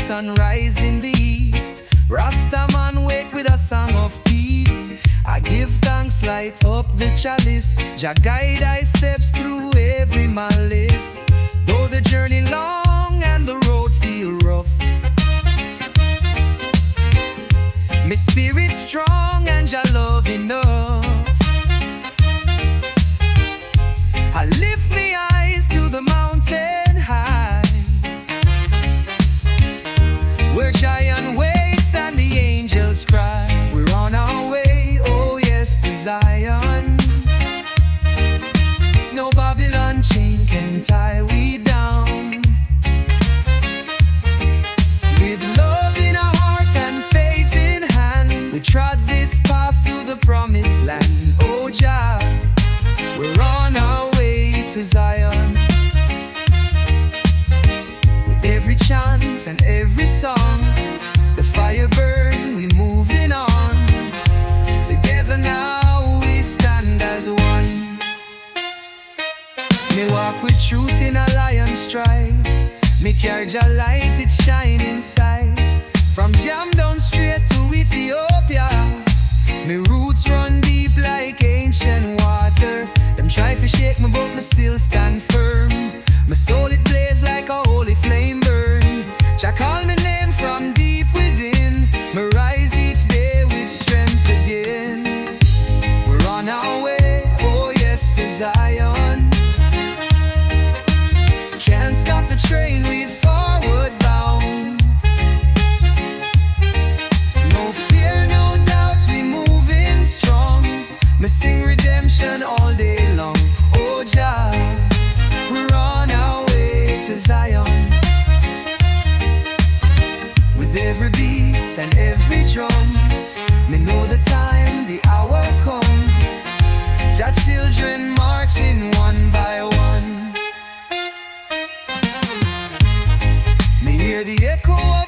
sunrise in the east. Rasta man wake with a song of peace. I give thanks, light up the chalice. Jah guide I steps through every malice. Though the journey long and the road feel rough, my spirit strong and Jah love enough. I lift me eyes to the mountain high, where giant waits and the angels cry. We're on our way, oh yes, to Zion. No Babylon chain can tie we down. With love in our heart and faith in hand, we trod this path to the promised land. Oh Jah, we're on our way to Zion. With every chant and every song, the fire burn, we moving on. Together now we stand as one. Me walk with truth in a lion's stride. Me carry Jah light, it shine inside. From Jamdown straight to Ethiopia, me roots run deep like ancient water. Them try to shake me but me still stand firm. My soul it blaze like a holy flame burn. Jah call me name from deep within. Me rise each day with strength again. We're on our way, oh yes, to Zion. Can't stop the train, we're forward bound. No fear, no doubt, we moving strong. Me sing redemption all day long. Oh Jah, we're on our way to Zion. With every beat and every drum, me know the time, the hour come. Jah children marching one by one. Me hear the echo